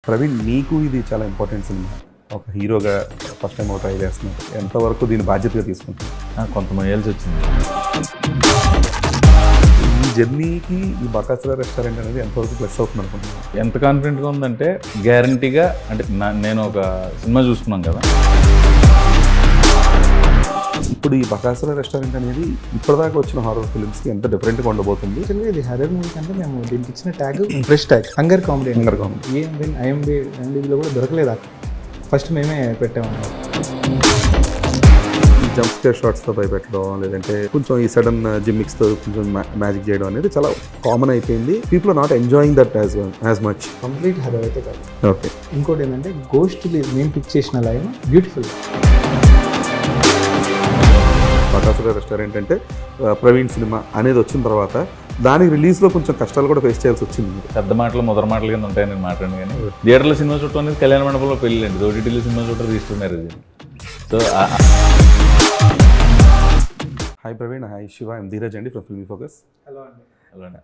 ప్రవీణ్, నీకు ఇది చాలా ఇంపార్టెంట్ సినిమా. ఒక హీరోగా ఫస్ట్ టైం ట్రై చేస్తున్నారు. ఎంతవరకు దీన్ని బాధ్యతగా తీసుకుంటున్నారు? కొంత మొయ్యాల్సి వచ్చింది. ఈ జర్నీకి ఈ బకాసుర రెస్టారెంట్ అనేది ఎంతవరకు ప్లస్ అవుతుంది అనుకుంటున్నాను? ఎంత కాన్ఫిడెంట్గా ఉందంటే గ్యారంటీగా, అంటే నేను ఒక సినిమా చూసుకున్నాను కదా. ఇప్పుడు ఈ బకాసుర రెస్టారెంట్ అనేది ఇప్పటిదాకా వచ్చిన హారర్ ఫిల్మ్స్కి ఎంత డిఫరెంట్గా ఉండబోతుంది? యాక్చువల్గా ఇది హర్రర్ మూవీ కంటే మేము దీనికి ఇచ్చిన tag fresh tag hunger comedy. Hunger comedy ఐఎండిబిలో కూడా దొరకలేదు. ఫస్ట్ మేమే పెట్టామన్నమాట. ఈ జంప్ స్కేర్ షాట్స్తో భయపెట్టడం, లేదంటే కొంచెం ఈ సడన్ జిమ్మిక్స్తో కొంచెం మ్యాజిక్ చేయడం అనేది చాలా కామన్ అయిపోయింది. People are not enjoying that as much. Complete horror అయితే కాదు. ఓకే. ఇంకోటి ఏంటంటే గోస్ట్ మేము పిక్ చేసిన లైన్ బ్యూటిఫుల్. బకాసుర రెస్టారెంట్ అంటే ప్రవీణ్ సినిమా అనేది వచ్చిన తర్వాత దానికి రిలీజ్లో కొంచెం కష్టాలు కూడా ఫేస్ చేయాల్సి వచ్చింది. పెద్ద మాటలు ముదర మాటలు కింద ఉంటాయని నేను మాట్లాడిన, కానీ థియేటర్లో సినిమా చూడటం అనేది కళ్యాణ మండపంలో పెళ్ళి అండి. ఓటీటీలో సినిమా చూడటం register marriage. So hi Praveen, hi Shiva, I'm Dheeraj అండి ఫ్రమ్ ఫిల్మీ ఫోకస్. హలో అండి. అలానే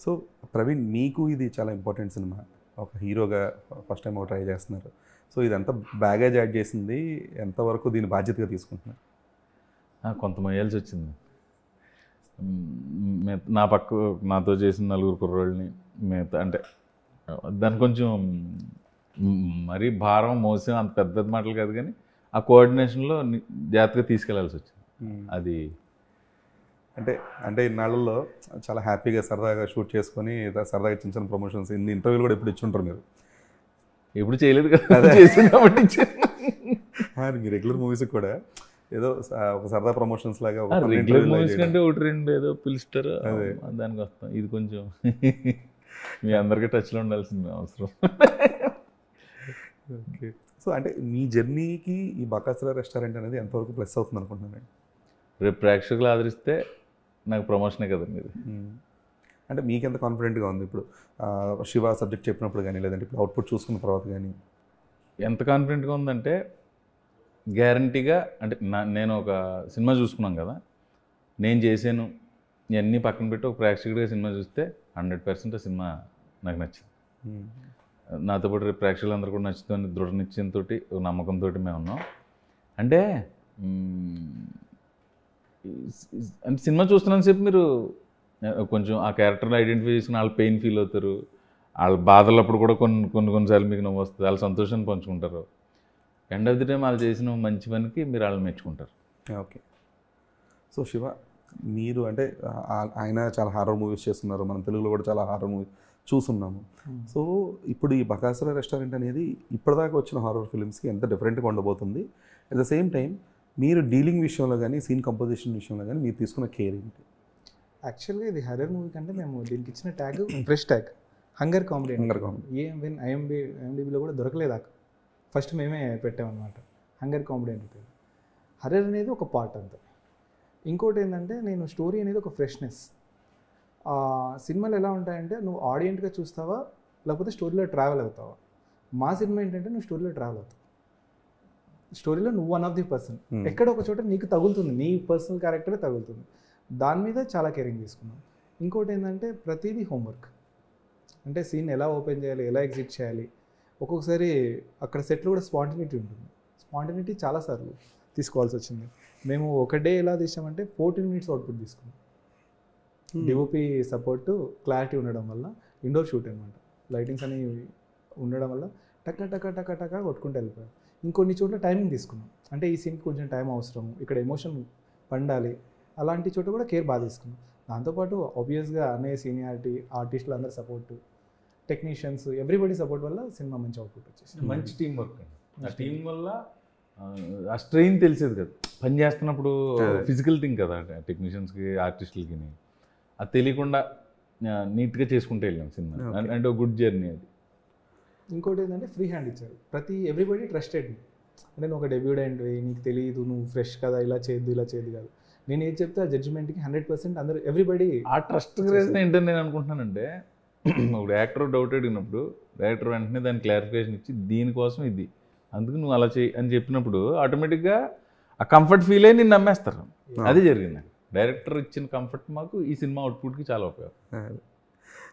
సో ప్రవీణ్, మీకు ఇది చాలా ఇంపార్టెంట్ సినిమా. ఒక హీరోగా ఫస్ట్ టైం ట్రై చేస్తున్నారు. సో ఇదంతా బ్యాగేజ్ యాడ్ చేసింది. ఎంతవరకు దీన్ని బాధ్యతగా తీసుకుంటున్నారు? కొంత మొయ్యాల్సి వచ్చింది. నా పక్క నాతో చేసిన నలుగురు కుర్రోళ్ళని మిగతా, అంటే దాని కొంచెం మరీ భారం మోసం అంత పెద్ద పెద్ద మాటలు కాదు, కానీ ఆ కోఆర్డినేషన్లో జాగ్రత్తగా తీసుకెళ్లాల్సి వచ్చింది. అది అంటే ఇన్నాళ్ళల్లో చాలా హ్యాపీగా సరదాగా షూట్ చేసుకొని సరదాగా చిన్న చిన్న ప్రమోషన్స్, ఇన్ని ఇంటర్వ్యూలు కూడా ఎప్పుడు ఇచ్చుంటారు మీరు? ఎప్పుడు చేయలేదు కదా, చేసింది కాబట్టి. మీ రెగ్యులర్ మూవీస్ కూడా ఏదో ఒక సరదా ప్రమోషన్స్ లాగా రెగ్యులర్ మూవీస్ కంటే ఒకటి రెండు ఏదో పిలుస్తారు, దానికి వస్తాం. ఇది కొంచెం మీ అందరికీ టచ్లో ఉండాల్సింది అవసరం. ఓకే. సో అంటే మీ జర్నీకి ఈ బకాసుర రెస్టారెంట్ అనేది ఎంతవరకు ప్లస్ అవుతుంది అనుకుంటున్నాను? రేపు ప్రేక్షకులు ఆదరిస్తే నాకు ప్రమోషనే కదండి ఇది. అంటే మీకు ఎంత కాన్ఫిడెంట్గా ఉంది ఇప్పుడు శివ సబ్జెక్ట్ చెప్పినప్పుడు కానీ, లేదంటే ఇప్పుడు అవుట్పుట్ చూసుకున్న తర్వాత కానీ? ఎంత కాన్ఫిడెంట్గా ఉందంటే గ్యారంటీగా, అంటే నేను ఒక సినిమా చూసుకున్నాను కదా, నేను చేశాను ఇవన్నీ పక్కన పెట్టి ఒక ప్రేక్షకుడిగా సినిమా చూస్తే 100% ఆ సినిమా నాకు నచ్చింది. నాతో పాటు రేపు ప్రేక్షకులందరూ కూడా నచ్చుతుంది దృఢ నిశ్చయంతో, నమ్మకంతో మేము ఉన్నాం. అంటే సినిమా చూస్తున్నంతసేపు మీరు కొంచెం ఆ క్యారెక్టర్ని ఐడెంటిఫై చేసుకుని వాళ్ళ పెయిన్ ఫీల్ అవుతారు. వాళ్ళ బాధలప్పుడు కూడా కొన్నిసార్లు మీకు నవ్వు వస్తుంది. వాళ్ళ సంతోషాన్ని పంచుకుంటారు. ఎండ్ ఆఫ్ ది టైం వాళ్ళు చేసిన మంచి పనికి మీరు వాళ్ళని మెచ్చుకుంటారు. ఓకే. సో శివ, మీరు అంటే ఆయన చాలా హారర్ మూవీస్ చేస్తున్నారు, మనం తెలుగులో కూడా చాలా హారర్ మూవీస్ చూస్తున్నాము. సో ఇప్పుడు ఈ బకాసుర రెస్టారెంట్ అనేది ఇప్పటిదాకా వచ్చిన హారర్ ఫిల్మ్స్కి ఎంత డిఫరెంట్గా ఉండబోతుంది? అట్ ద సేమ్ టైం మీరు డీలింగ్ విషయంలో కానీ, సీన్ కంపోజిషన్ విషయంలో కానీ మీరు తీసుకున్న కేర్ ఏంటి? యాక్చువల్గా ఇది హర్రర్ మూవీ కంటే మేము దీనికి ఇచ్చిన tag fresh tag hunger comedy. Hunger comedy ఐఎండిబిలో కూడా దొరకలేదు. ఫస్ట్ మేమే పెట్టామన్నమాట. హంగర్ కామెడీ అంటే హర్రర్ అనేది ఒక పార్ట్ అంతా. ఇంకోటి ఏంటంటే నేను స్టోరీ అనేది ఒక ఫ్రెష్నెస్. సినిమాలు ఎలా ఉంటాయంటే నువ్వు ఆడియన్స్గా చూస్తావా లేకపోతే స్టోరీలో ట్రావెల్ అవుతావా? మా సినిమా ఏంటంటే నువ్వు స్టోరీలో ట్రావెల్ అవుతావు. స్టోరీలో నువ్వు వన్ ఆఫ్ ది పర్సన్. ఎక్కడ ఒక చోట నీకు తగులుతుంది, నీ పర్సనల్ క్యారెక్టరే తగులుతుంది. దాని మీద చాలా కేరింగ్ తీసుకున్నాం. ఇంకోటి ఏంటంటే ప్రతిదీ హోంవర్క్. అంటే సీన్ ఎలా ఓపెన్ చేయాలి, ఎలా ఎగ్జిట్ చేయాలి. ఒక్కొక్కసారి అక్కడ సెట్లో కూడా స్పాంటినిటీ ఉంటుంది. స్పాంటినిటీ చాలాసార్లు తీసుకోవాల్సి వచ్చింది. మేము ఒక డే ఎలా తీసామంటే 14 minutes అవుట్పుట్ తీసుకున్నాం. డిఓపి సపోర్ట్ క్లారిటీ ఉండడం వల్ల, ఇండోర్ షూట్ అనమాట, లైటింగ్స్ అనేవి ఉండడం వల్ల టక్క టక్క టక్క టక్క కొట్టుకుంటూ వెళ్ళిపోయాం. ఇంకొన్ని చోట్ల టైమింగ్ తీసుకున్నాం. అంటే ఈ సీన్కి కొంచెం టైం అవసరం, ఇక్కడ ఎమోషన్ పండాలి, అలాంటి చోట కూడా కేర్ బాగా తీసుకున్నాం. దాంతోపాటు ఆబ్వియస్గా అనే సీనియారిటీ, ఆర్టిస్టులు అందరి సపోర్టు, టెక్నీషియన్స్, ఎవ్రీబడి సపోర్ట్ వల్ల సినిమా మంచి అవుట్పుట్ వచ్చేసింది. మంచి టీం వర్క్ అండి. ఆ టీం వల్ల ఆ స్ట్రెయిన్ తెలిసేది కదా పని చేస్తున్నప్పుడు. ఫిజికల్ థింగ్ కదా టెక్నీషియన్స్కి, ఆర్టిస్టులకి. అది తెలియకుండా నీట్గా చేసుకుంటూ వెళ్ళాం సినిమా. అంటే ఒక గుడ్ జర్నీ అది. ఇంకోటి ఏంటంటే ఫ్రీ హ్యాండ్ ఇచ్చారు. Everybody trusted. అంటే నువ్వు ఒక డెబ్యూడెంట్, నీకు తెలియదు, నువ్వు ఫ్రెష్ కదా, ఇలా చేయొద్దు ఇలా చేయదు కాదు. నేను ఏది చెప్తే ఆ జడ్జిమెంట్కి 100% అందరూ ఎవ్రీబడి ఆ ట్రస్ట్ రీజన్ ఏంటని నేను అనుకుంటున్నానంటే, ఇప్పుడు యాక్టర్ డౌట్ అడిగినప్పుడు డైరెక్టర్ వెంటనే దాని క్లారిఫికేషన్ ఇచ్చి దీనికోసం ఇది, అందుకు నువ్వు అలా చేయి అని చెప్పినప్పుడు ఆటోమేటిక్గా ఆ కంఫర్ట్ ఫీల్ అయ్యి నేను నమ్మేస్తారు. అది జరిగింది. డైరెక్టర్ ఇచ్చిన కంఫర్ట్ మాకు ఈ సినిమా అవుట్పుట్కి చాలా ఉపయోగం.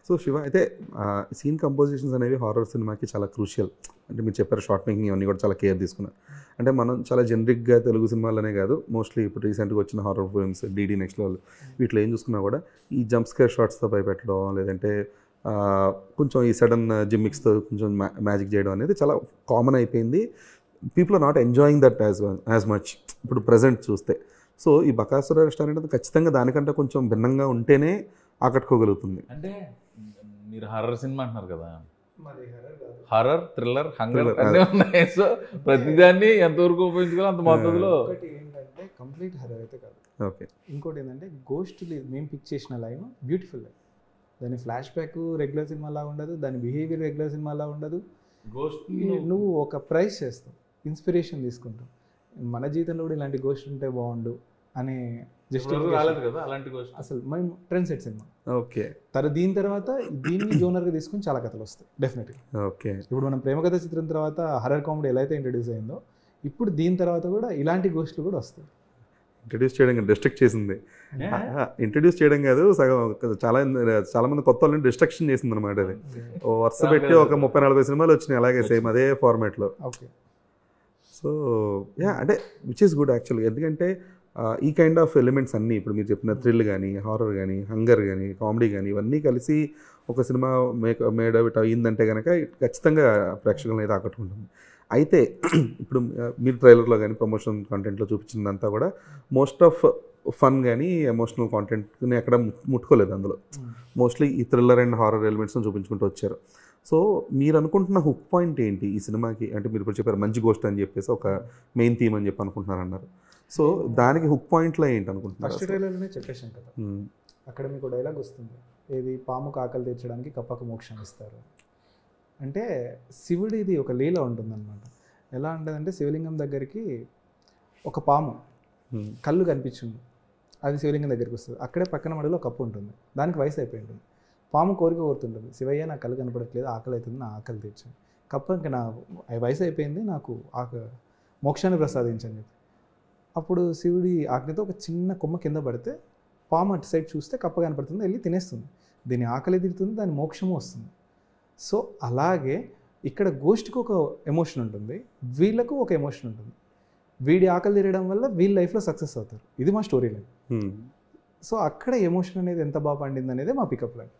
సో శివ అయితే సీన్ కంపోజిషన్స్ అనేవి హారర్ సినిమాకి చాలా క్రూషియల్. అంటే మీరు చెప్పారు షార్ట్ మేకింగ్ ఇవన్నీ కూడా చాలా కేర్ తీసుకున్నారు. అంటే మనం చాలా జనరిక్గా తెలుగు సినిమాలనే కాదు, మోస్ట్లీ ఇప్పుడు రీసెంట్గా వచ్చిన horror films DD next level వీటిలో ఏం చూసుకున్నా కూడా ఈ జంప్ స్కేర్ షాట్స్తో భయపెట్టడం, లేదంటే కొంచెం ఈ సడన్ జిమ్మిక్స్తో కొంచెం మ్యాజిక్ చేయడం అనేది చాలా కామన్ అయిపోయింది. People are not enjoying that as much ఇప్పుడు ప్రజెంట్ చూస్తే. సో ఈ బకాసుర రెస్టారెంట్ అది ఖచ్చితంగా దానికంటే కొంచెం భిన్నంగా ఉంటేనే ఆకట్టుకోగలుగుతుంది. అంటే మీరు హర్రర్ సినిమా అంటున్నారు కదా, హర్రర్, థ్రిల్లర్, హంగర్ అన్నీ ఉన్నాయి. సో ప్రతిదాన్ని ఎంతవరకు ఉపయోగించుకోవాలి అంత మొత్తంలో. ఒకటి ఏంటంటే కంప్లీట్ హర్రర్ అయితే కాదు. ఓకే. ఇంకోటి ఏంటంటే గోస్ట్ మేము పిక్ చేసిన లైన్ బ్యూటిఫుల్ లైన్. దాని ఫ్లాష్ బ్యాక్ రెగ్యులర్ సినిమాలా ఉండదు, దాని బిహేవియర్ రెగ్యులర్ సినిమాలా ఉండదు. గోస్ట్ నువ్వు ఒక ప్రైస్ చేస్తావు, ఇన్స్పిరేషన్ తీసుకుంటావు, మన జీవితంలో కూడా ఇలాంటి గోస్ట్ ఉంటే బాగుండు అనే జస్ట్ రాలేదు కదా అలాంటి గోస్ట్. అసలు మేము ట్రెండ్ సెట్ సినిమా. ఓకే. దీని తర్వాత దీన్ని జోనర్గా తీసుకుని చాలా కథలు వస్తాయి డెఫినెట్గా. ఓకే. ఇప్పుడు మనం ప్రేమ కథ చిత్రం తర్వాత హర్రర్ కామెడీ ఎలా అయితే ఇంట్రడ్యూస్ అయిందో, ఇప్పుడు దీని తర్వాత కూడా ఇలాంటి గోస్టులు కూడా వస్తాయి. ఇంట్రడ్యూస్ చేయడం డిస్ట్రక్ట్ చేసింది. ఇంట్రడ్యూస్ చేయడం కాదు, సగం చాలా మంది కొత్త వాళ్ళని డిస్ట్రక్షన్ చేసింది అనమాట. అది వరుస పెట్టి ఒక 30-40 సినిమాలు వచ్చినాయి అలాగే సేమ్ అదే ఫార్మాట్లో. ఓకే. సో అంటే విచ్ ఈస్ గుడ్ యాక్చువల్గా. ఎందుకంటే ఈ కైండ్ ఆఫ్ ఎలిమెంట్స్ అన్నీ ఇప్పుడు మీరు చెప్పిన థ్రిల్ కానీ, హారర్ కానీ, హంగర్ కానీ, కామెడీ కానీ ఇవన్నీ కలిసి ఒక సినిమా మేడ్ అవుట్ అయ్యిందంటే కనుక ఖచ్చితంగా ప్రేక్షకులను అయితే ఆకట్టుకుంటుంది. అయితే ఇప్పుడు మీరు ట్రైలర్లో కానీ ప్రమోషన్ కాంటెంట్లో చూపించిందంతా కూడా మోస్ట్ ఆఫ్ ఫన్ కానీ ఎమోషనల్ కాంటెంట్ని ఎక్కడ ముట్టుకోలేదు. అందులో మోస్ట్లీ ఈ థ్రిల్లర్ అండ్ హారర్ ఎలిమెంట్స్ని చూపించుకుంటూ వచ్చారు. సో మీరు అనుకుంటున్న హుక్ పాయింట్ ఏంటి ఈ సినిమాకి? అంటే మీరు ఇప్పుడు చెప్పారు మంచి గోస్ట్ అని చెప్పేసి ఒక మెయిన్ థీమ్ అని చెప్పి అనుకుంటున్నారు అన్నారు. సో దానికి హుక్ పాయింట్లో ఏంటి అనుకుంటున్నారు? ఫస్ట్ ట్రైలర్లోనే చెప్పేసాం కదా, అక్కడ మీకు డైలాగ్ వస్తుంది, ఏది పాముకు ఆకలి తీర్చడానికి కప్పకు మోక్షం ఇస్తారు అంటే. శివుడిది ఒక లీల ఉంటుందన్నమాట. ఎలా ఉంటుందంటే శివలింగం దగ్గరికి ఒక పాము కళ్ళు కనిపించింది, అది శివలింగం దగ్గరికి వస్తుంది. అక్కడే పక్కన మడిలో కప్పు ఉంటుంది, దానికి వయసు అయిపోయి ఉంటుంది. పాము కోరిక కోరుతుంటుంది, శివయ్య నా కళ్ళు కనపడట్లేదు, ఆకలి అవుతుంది, నా ఆకలి తీర్చండి. కప్ప ఇంకా నా వయసు అయిపోయింది, నాకు మోక్షాన్ని ప్రసాదించని చెప్పి. అప్పుడు శివుడి ఆజ్ఞతో ఒక చిన్న కొమ్మ కింద పడితే పాము అటు సైడ్ చూస్తే కప్ప కనపడుతుంది, వెళ్ళి తినేస్తుంది. దీని ఆకలి తీరుతుంది, దాని మోక్షము వస్తుంది. సో అలాగే ఇక్కడ గోస్ట్కి ఒక ఎమోషన్ ఉంటుంది, వీళ్ళకు ఒక ఎమోషన్ ఉంటుంది. వీడి ఆకలి తీరడం వల్ల వీళ్ళ లైఫ్లో సక్సెస్ అవుతారు. ఇది మా స్టోరీ లైన్. సో అక్కడ ఎమోషన్ అనేది ఎంత బాగా పండింది అనేది మా పికప్ లైన్.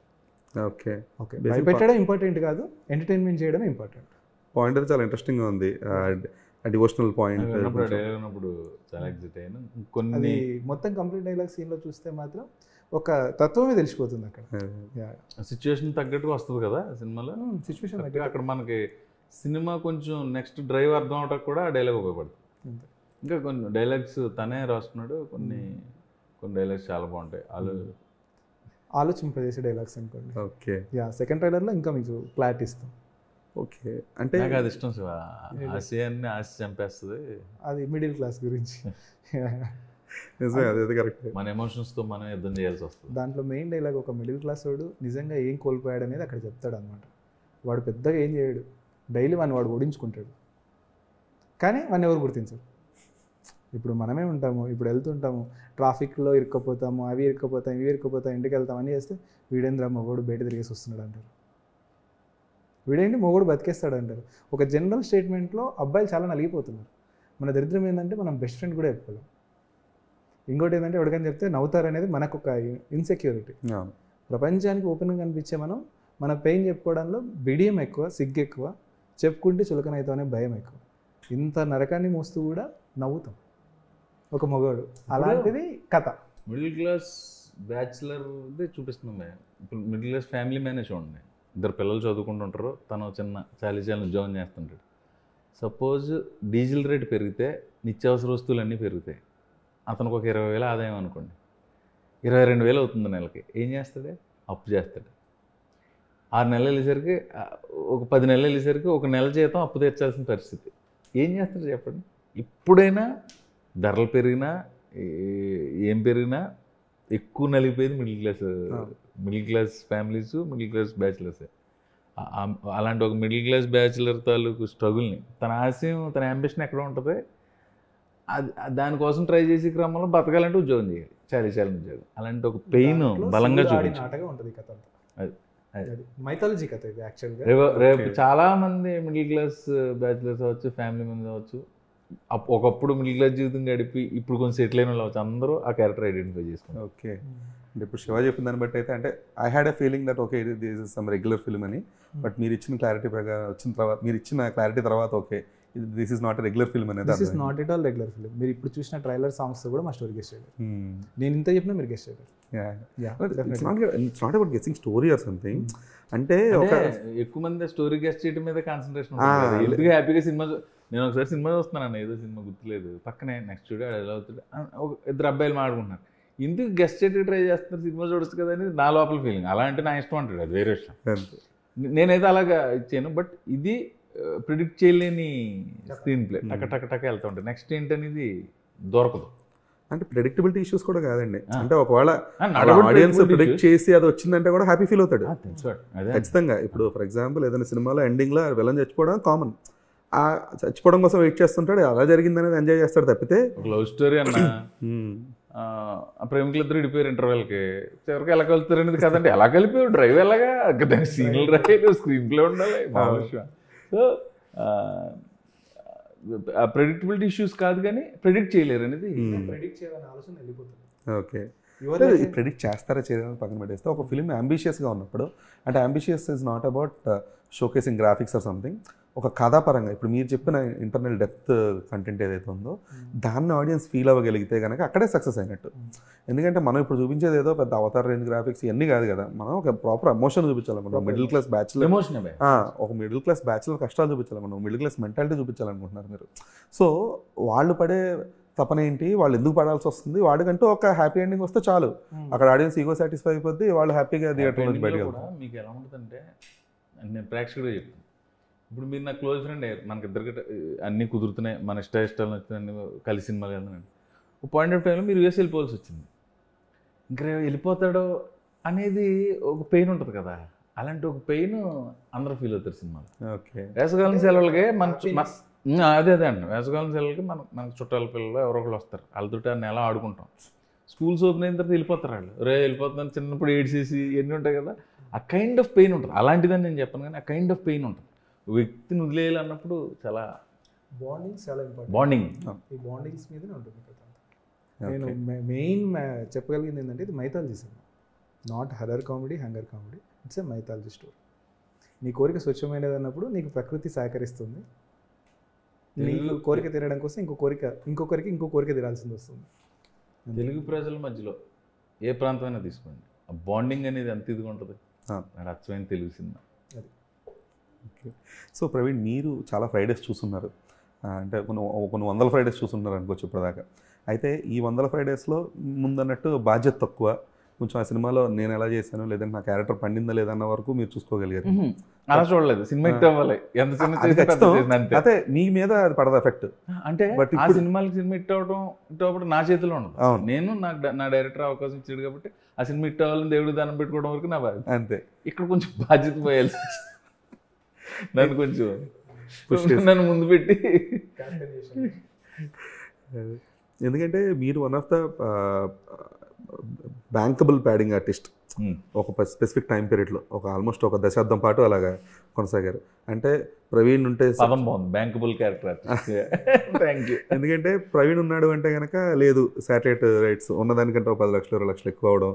ఓకే. ఓకే. భయపెట్టడం ఇంపార్టెంట్ కాదు, ఎంటర్టైన్మెంట్ చేయడం ఇంపార్టెంట్. పాయింట్ అది చాలా ఇంట్రెస్టింగ్గా ఉంది. డివోషనల్ పాయింట్ చాలా ఎగ్జిట్ అయినా కొన్ని అది మొత్తం కంప్లీట్ డైలాగ్ సీన్లో చూస్తే మాత్రం ఒక తత్వమే తెలిసిపోతుంది అక్కడ. సిచ్యువేషన్ తగ్గట్టుగా వస్తుంది కదా సినిమాలో. సిచ్యువేషన్ అక్కడ మనకి సినిమా కొంచెం నెక్స్ట్ డ్రైవ్ అర్థం అవడానికి కూడా డైలాగ్ ఉపయోగపడుతుంది. ఇంకా కొన్ని డైలాగ్స్ తనే రాస్తున్నాడు, కొన్ని డైలాగ్స్ చాలా బాగుంటాయి. ఆలోచింపజేసే డైలాగ్స్ అనుకోండి. ఓకే. సెకండ్ ట్రైలర్లో ఇంకా మీకు క్లారిటీ ఇస్తాం. ఓకే. అంటే నాకు అది ఇష్టం శివ, ఆశయాన్ని ఆశ చంపేస్తుంది. అది మిడిల్ క్లాస్ గురించి. అదే కరెక్ట్. మన ఎమోషన్స్తో మనం యుద్ధం చేయాల్సి వస్తుంది. దాంట్లో మెయిన్ డైలాగ్ ఒక మిడిల్ క్లాస్ వాడు నిజంగా ఏం కోల్పోయాడు అనేది అక్కడ చెప్తాడు అనమాట. వాడు పెద్దగా ఏం చేయడు, డైలీ వాడు ఓడించుకుంటాడు, కానీ వాడిని ఎవరు గుర్తించరు. ఇప్పుడు మనమే ఉంటాము, ఇప్పుడు వెళ్తుంటాము, ట్రాఫిక్లో ఇరుక్కపోతాము, అవి ఇరుక్కపోతాం, ఇవి ఇరుక్కపోతాం, ఇంటికి వెళ్తాం అన్నీ చేస్తే వీడేంద్ర మొగోడు బయట తిరిగేసి వస్తున్నాడు అంటారు, వీడేంటి మొగోడు బతికేస్తాడు అంటారు. ఒక జనరల్ స్టేట్మెంట్లో అబ్బాయిలు చాలా నలిగిపోతున్నారు. మన దరిద్రం ఏంటంటే మనం బెస్ట్ ఫ్రెండ్ కూడా చెప్పుకోలేం. ఇంకోటి ఏంటంటే ఎవరికైనా చెప్తే నవ్వుతారు అనేది మనకు ఒక ఇన్సెక్యూరిటీ. ప్రపంచానికి ఓపెన్గా కనిపించే మనం మన పెయిన్ చెప్పుకోవడంలో బిడియం ఎక్కువ, సిగ్గు ఎక్కువ, చెప్పుకుంటే చులకనవుతాం అనే భయం ఎక్కువ. ఇంత నరకాన్ని మోస్తూ కూడా నవ్వుతాం ఒక మగవాడు. అలాంటిది కథ. మిడిల్ క్లాస్ బ్యాచులర్ చూపిస్తున్నాం. ఇప్పుడు మిడిల్ క్లాస్ ఫ్యామిలీ మ్యానే చూడండి, ఇద్దరు పిల్లలు చదువుకుంటుంటారు, తను చిన్న చాలీ ఉద్యోగం చేస్తుంటాడు. సపోజ్ డీజిల్ రేట్ పెరిగితే నిత్యావసర వస్తువులు అన్నీ పెరుగుతాయి. అతనికి ఒక 20,000 ఆదాయం అనుకోండి, 22,000 అవుతుంది నెలకి. ఏం చేస్తాడు? అప్పు చేస్తాడు. 6 నెలలు వెళ్ళేసరికి, ఒక 10 నెలలు వెళ్ళేసరికి ఒక నెల జీతం అప్పు తీర్చాల్సిన పరిస్థితి. ఏం చేస్తాడు చెప్పండి? ఇప్పుడైనా ధరలు పెరిగినా ఏం పెరిగినా ఎక్కువ నలిగిపోయేది middle class families, middle class bachelors. అలాంటి ఒక మిడిల్ క్లాస్ బ్యాచులర్ తాలూకు స్ట్రగుల్ని, తన ఆశయం, తన అంబిషన్ ఎక్కడ ఉంటుంది, అది దానికోసం ట్రై చేసే క్రమంలో బతకాలంటే ఉద్యోగం చేయాలి, చాలీ ఉద్యోగం. అలాంటి ఒక పెయిన్ బలంగా చూపించాలి. ఉంటుంది కథ. అది మైథాలజీ కథ ఇది యాక్చువల్గా. రేపు చాలా మంది మిడిల్ క్లాస్ బ్యాచులర్స్ అవ్వచ్చు, ఫ్యామిలీ మెంబర్స్ అవ్వచ్చు, ఒకప్పుడు మిడిల్ క్లాస్ జీవితం గడిపి ఇప్పుడు కొంచెం సెటిల్ అయిన వాళ్ళు అవ్వచ్చు, అందరూ ఆ క్యారెక్టర్ ఐడెంటిఫై చేసుకుంటారు. ఓకే, అంటే ఇప్పుడు శివ చెప్పిన దాన్ని బట్టి అయితే అంటే I had a feeling that okay this is some regular film అని, బట్ మీరు ఇచ్చిన క్లారిటీ ప్రకారం వచ్చిన తర్వాత, మీరు ఇచ్చిన క్లారిటీ తర్వాత okay this is not a regular film అనేది. This is not at all regular film. మీరు ఇప్పుడు చూసిన ట్రైలర్ సాంగ్స్ కూడా మా స్టోరీ గెస్ట్ చేయలేదు. నేను ఇంత చెప్పినా మీరు గెస్ట్ చేయలేదు. It's not about guessing story or something. అంటే ఒక ఎక్కువ మంది స్టోరీ గెస్ట్ చేయడం మీద కాన్సన్ట్రేషన్ ఉంటుంది. ఎందుకు హ్యాపీగా సినిమా నేను ఒకసారి సినిమా చూస్తున్నాను, ఏదో సినిమా గుర్తులేదు, పక్కనే నెక్స్ట్ స్టూడియో ఎలా అవుతుంది, ఇద్దరు అబ్బాయిలు మాట్లాడుకుంటున్నారు, ఎందుకు గెస్ట్ చేయడానికి ట్రై చేస్తున్నారు, సినిమా చూడొచ్చు కదా అనేది నా లోపల ఫీలింగ్. అలా అంటే నా ఇష్టం అంటాడు, అది వేరే విషయం. నేనైతే అలాగా ఇచ్చాను. బట్ ఇది ప్రిడిక్ట్ చేయలేని స్క్రీన్ ప్లే, టక టక టక వెళ్తూ ఉంటాయి. నెక్స్ట్ ఏంటనేది దొరకదు. అంటే ప్రెడిక్టబిలిటీ ఇష్యూస్ కూడా కాదండి. అంటే ఒకవేళ ఆడియన్స్ ప్రిడిక్ట్ చేసి అది వచ్చిందంటే కూడా హ్యాపీ ఫీల్ అవుతాడు ఖచ్చితంగా. ఇప్పుడు ఫర్ ఎగ్జాంపుల్ ఏదైనా సినిమాలో ఎండింగ్లో విలన్ చచ్చిపోవడం కామన్, ఆ చచ్చిపోవడం కోసం వెయిట్ చేస్తుంటాడు, అలా జరిగిందనేది ఎంజాయ్ చేస్తాడు తప్పితే. ఒక లవ్ స్టోరీ అన్న ప్రేమికులు ఇద్దరు ఇడిపోయారు ఇంటర్వెల్కి, చివరికి ఎలా కలుపుతారు అనేది కదండి. ఎలా కలిపారు, డ్రైవ్ ఎలాగా, దానికి సీన్లు రాయలు, స్క్రీన్ ప్లే ఉండాలి. సో ప్రెడిక్టబిలిటీ ఇష్యూస్ కాదు, కానీ ప్రెడిక్ట్ చేయలేరు అనేది. ప్రెడిక్ట్ చేయాలని ఆలోచన వెళ్ళిపోతుంది. ఓకే, ప్రెడిక్ట్ చేస్తారా చేయడం పక్కన పెట్టేస్తే, ఒక ఫిల్మ్ అంబిషియస్గా ఉన్నప్పుడు, అంటే ambitious is not about showcasing graphics or something, ఒక కథాపరంగా ఇప్పుడు మీరు చెప్పిన ఇంటర్నల్ డెప్త్ కంటెంట్ ఏదైతే ఉందో దాన్ని ఆడియన్స్ ఫీల్ అవ్వగలిగితే కనుక అక్కడే సక్సెస్ అయినట్టు. ఎందుకంటే మనం ఇప్పుడు చూపించేది ఏదో పెద్ద అవతార్ రేంజ్ గ్రాఫిక్స్ ఇవన్నీ కాదు కదా, మనం ఒక ప్రాపర్ ఎమోషన్ చూపించాలనుకుంటున్నాం. మిడిల్ క్లాస్ బ్యాచులర్ ఒక మిడిల్ క్లాస్ బ్యాచులర్ కష్టాలు చూపించాలనుకుంటున్నాం, మిడిల్ క్లాస్ మెంటాలిటీ చూపించాలనుకుంటున్నారు మీరు. సో వాళ్ళు పడే తపన ఏంటి, వాళ్ళు ఎందుకు పడాల్సి వస్తుంది, వాడికంటూ ఒక హ్యాపీ ఎండింగ్ వస్తే చాలు, అక్కడ ఆడియన్స్ ఈగో సాటిస్ఫై అయిపోద్ది, వాళ్ళు హ్యాపీగా థియేటర్ నుంచి బయటకు వెళ్తారు. మీకు ఎలా ఉంటుందంటే, నేను ప్రేక్షకుడిగా చెప్తాను, ఇప్పుడు మీరు నా క్లోజ్ ఫ్రెండ్ అయ్యారు, మనకి ఇద్దరికి అన్నీ కుదురుతున్నాయి, మన ఇష్టాలు నచ్చుతున్నాయి, కలిసి సినిమాలు వెళ్తున్నాను. ఒక పాయింట్ ఆఫ్ టైంలో మీరు యూఎస్ వెళ్ళిపోవాల్సి వచ్చింది, ఇంకా వెళ్ళిపోతాడో అనేది ఒక పెయిన్ ఉంటుంది కదా, అలాంటి ఒక పెయిన్ అందరూ ఫీల్ అవుతారు సినిమాలో. ఓకే, వేసవకాలం సెలవులకి అదే అండి, వేసవకాలం సెలవులకి మనకు చుట్టాల పిల్లలు ఎవరో ఒకళ్ళు వస్తారు, వాళ్ళతో ఆ నెల ఆడుకుంటాం. స్కూల్స్ ఓపెన్ అయిన తర్వాత వెళ్ళిపోతారు వాళ్ళు, వెళ్ళిపోతున్నాను చిన్నప్పుడు ఏడ్చేసి ఇవన్నీ ఉంటాయి కదా, ఆ కైండ్ ఆఫ్ పెయిన్ ఉంటుంది. అలాంటిదని నేను చెప్పను, కానీ ఆ కైండ్ ఆఫ్ పెయిన్ ఉంటుంది. వ్యక్తిని వదిలేయాలన్నప్పుడు చాలా బాండింగ్స్ చాలా ఇంపార్టెంట్. బాండింగ్, ఈ బాండింగ్స్ మీదనే ఉంటుంది కదా. నేను మెయిన్ చెప్పగలిగింది ఏంటంటే, ఇది mythology cinema, not horror comedy, hunger comedy, it's a mythology story. నీ కోరిక స్వచ్ఛమైనది అన్నప్పుడు నీకు ప్రకృతి సహకరిస్తుంది, నీకు కోరిక తీరడం కోసం ఇంకొకరికి ఇంకో కోరిక తీరాల్సింది వస్తుంది. తెలుగు ప్రజల మధ్యలో ఏ ప్రాంతమైనా తీసుకోండి, ఆ బాండింగ్ అనేది ఎంత ఇదిగా ఉంటుంది, అచ్చమైన Telugu cinema. Okay, so Praveen, మీరు చాలా ఫ్రైడేస్ చూస్తున్నారు, అంటే కొన్ని వందల ఫ్రైడేస్ చూస్తున్నారు అనుకోవచ్చు ఇప్పటిదాకా. అయితే ఈ 100 ఫ్రైడేస్లో ముందన్నట్టు బాధ్యత తక్కువ, కొంచెం ఆ సినిమాలో నేను ఎలా చేశాను, లేదంటే నా క్యారెక్టర్ పండిందా లేదన్న వరకు మీరు చూసుకోగలిగారు. అలా చూడలేదు, సినిమా హిట్ అవ్వాలి, ఎంత సినిమా అయితే మీ మీద అది పడదు ఎఫెక్ట్. అంటే ఆ సినిమాలకి సినిమా హిట్ అవ్వడం నా చేతిలో ఉండదు. నేను నా డైరెక్టర్ అవకాశం ఇచ్చాడు కాబట్టి ఆ సినిమా హిట్ అవ్వాలని దేవుడికి దండం పెట్టుకోవడం వరకు నా బాధ్యత. అంతే, ఇక్కడ కొంచెం బాధ్యత పోయాల్సి నన్ను కొంచెం నన్ను ముందు పెట్టి. ఎందుకంటే మీరు one of the bankable padding artist, ఒక స్పెసిఫిక్ టైం పీరియడ్లో ఆల్మోస్ట్ ఒక దశాబ్దం పాటు అలాగా కొనసాగారు. అంటే ప్రవీణ్ ఉంటే బ్యాంకబుల్ క్యారెక్టర్. ఎందుకంటే ప్రవీణ్ ఉన్నాడు అంటే కనుక లేదు శాటిలైట్ రైట్స్ ఉన్నదానికంటే 10 లక్షలు 20 లక్షలు ఎక్కువ అవడం,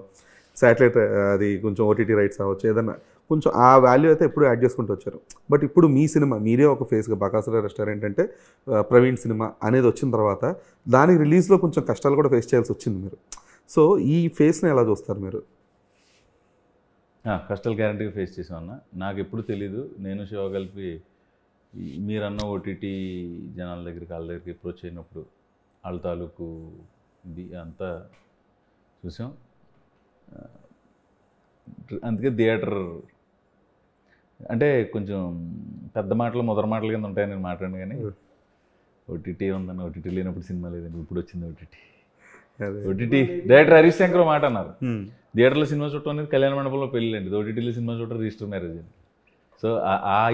శాటిలైట్ అది కొంచెం ఓటీటీ రైట్స్ అవ్వచ్చు, ఏదన్నా కొంచెం ఆ వాల్యూ అయితే ఎప్పుడు యాడ్ చేసుకుంటూ వచ్చారు. బట్ ఇప్పుడు మీ సినిమా మీరే ఒక ఫేస్గా బకాసుర రెస్టారెంట్ అంటే ప్రవీణ్ సినిమా అనేది వచ్చిన తర్వాత దానికి రిలీజ్లో కొంచెం కష్టాలు కూడా ఫేస్ చేయాల్సి వచ్చింది మీరు. సో ఈ ఫేస్ని ఎలా చూస్తారు మీరు? కష్టాలు గ్యారంటీగా ఫేస్ చేసామన్నా, నాకు ఎప్పుడు తెలీదు. నేను శివ కలిపి మీరన్న ఓటీటీ జనాల దగ్గరికి వాళ్ళ దగ్గరికి అప్రోచ్ అయినప్పుడు వాళ్ళ తాలూకు ఇది అంతా చూసాం. అందుకే థియేటర్ అంటే కొంచెం పెద్ద మాటలు మొదటి మాటలు కింద ఉంటాయని నేను మాట్లాడాను, కానీ ఓటీటీ ఉందన్న, ఓటీటీ లేనప్పుడు సినిమా లేదండి, ఇప్పుడు వచ్చింది OTT. OTT director Harish Shankar మాట అన్నారు, థియేటర్లో సినిమా చూడటం అనేది కళ్యాణ మండపంలో పెళ్ళి అండి, ఓటీటీలో సినిమా చూడటం రిజిస్టర్ మ్యారేజ్ అండి. సో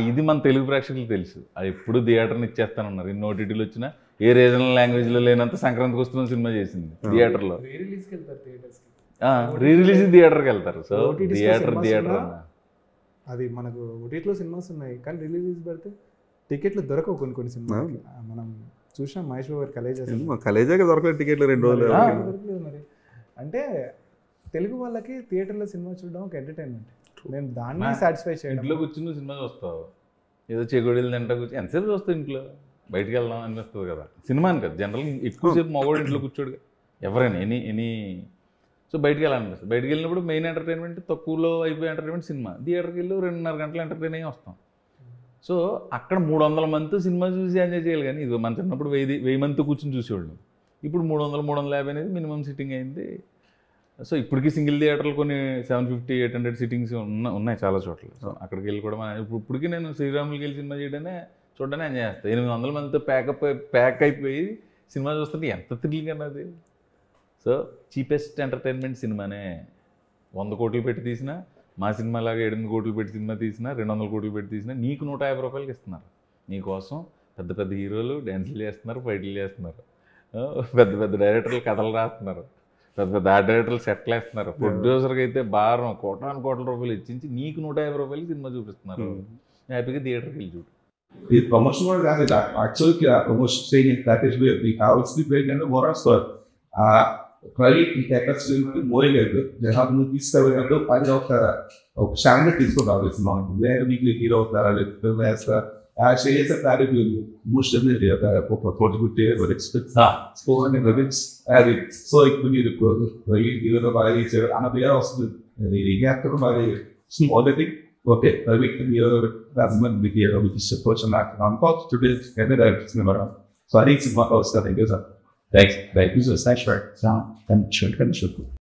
ఇది మన తెలుగు ప్రేక్షకులు తెలుసు, అది ఎప్పుడు థియేటర్ని ఇచ్చేస్తానన్నారు. ఇన్ని ఓటీటీలు వచ్చినా ఏ రీజనల్ లాంగ్వేజ్లో లేనంత సంక్రాంతికి వస్తున్న సినిమా చేసింది థియేటర్లో. రీ రిలీజ్ థియేటర్కి వెళ్తారు. సో థియేటర్ అది మనకు ఓటీటీలో సినిమాస్ ఉన్నాయి కానీ రిలీజ్ పెడితే టికెట్లు దొరకవు కొన్ని సినిమాలు. మనం చూసాం మహేష్ బాబు గారి కలేజాగా దొరకలేదు టికెట్లు 2 రోజులు దొరకలేదు మరి. అంటే తెలుగు వాళ్ళకి థియేటర్లో సినిమా చూడడం ఒక ఎంటర్టైన్మెంట్. నేను దాన్ని సాటిస్ఫై చేయడం. ఇంట్లో కూర్చుని సినిమా చూస్తావు, ఏదో చెగొడీలు తింటా కూర్చొని ఎంతసేపు చూస్తావు, ఇంట్లో బయటికి వెళ్దాం అనిపిస్తుంది కదా. సినిమా అని కదా జనరల్గా ఎక్కువసేపు మగవాడు ఇంట్లో కూర్చోడు ఎవరైనా ఎనీ సో బయటికి వెళ్ళాలనిపిస్తుంది. బయటికి వెళ్ళినప్పుడు మెయిన్ ఎంటర్టైన్మెంట్ తక్కువలో అయిపోయే ఎంటర్టైన్మెంట్ సినిమా. థియేటర్కి వెళ్ళి 2.5 గంటలు ఎంటర్టైన్ అయ్యి వస్తాం. సో అక్కడ 300 మందితో సినిమా చూసి ఎంజాయ్ చేయాలి. కానీ ఇది మన చిన్నప్పుడు 1000 మందితో కూర్చొని చూసేవాళ్ళు. ఇప్పుడు 300-350 అనేది మినిమం సిట్టింగ్ అయింది. సో ఇప్పటికీ సింగిల్ థియేటర్లు కొన్ని 750-800 సిట్టింగ్స్ ఉన్నాయి చాలా చోట్ల. సో అక్కడికి వెళ్ళి కూడా ఇప్పటికీ నేను శ్రీరాములకి వెళ్ళి సినిమా చూడడానికి ఎంజాయ్ చేస్తాను. 800 మందితో ప్యాక్ అయిపోయి సినిమా చూస్తుంటే ఎంత థ్రిల్లింగ్ అన్నది. సో చీపెస్ట్ ఎంటర్టైన్మెంట్ సినిమానే. 100 కోట్లు పెట్టి తీసినా, మా సినిమాలాగా 8 కోట్లు పెట్టి సినిమా తీసినా, 200 కోట్లు పెట్టి తీసినా నీకు 150 రూపాయలకి ఇస్తున్నారు. నీకోసం పెద్ద పెద్ద హీరోలు డ్యాన్సులు చేస్తున్నారు, ఫైట్లు చేస్తున్నారు, పెద్ద పెద్ద డైరెక్టర్లు కథలు రాస్తున్నారు, పెద్ద పెద్ద ఆర్ట్ డైరెక్టర్లు సెట్లు వేస్తున్నారు. ప్రొడ్యూసర్కి అయితే భారం కోట్ల రూపాయలు ఇచ్చించి నీకు 150 రూపాయలకి సినిమా చూపిస్తున్నారు. హ్యాపీగా థియేటర్కి వెళ్ళి చూడు. The promotional guy is actually promotion training that is where we have to be in the water. So, quality takers will more like they have to discover and find out the standard is for this long. Where we will hear out that as actually is a very good most of the area for good day or expect so and the bits added. So it will be the you know by another also the after by small thing. Okay, we can hear that's when we hear with this approach and that on cost to this Canada. So I think it's about studying. Thanks. Thank you so much for that.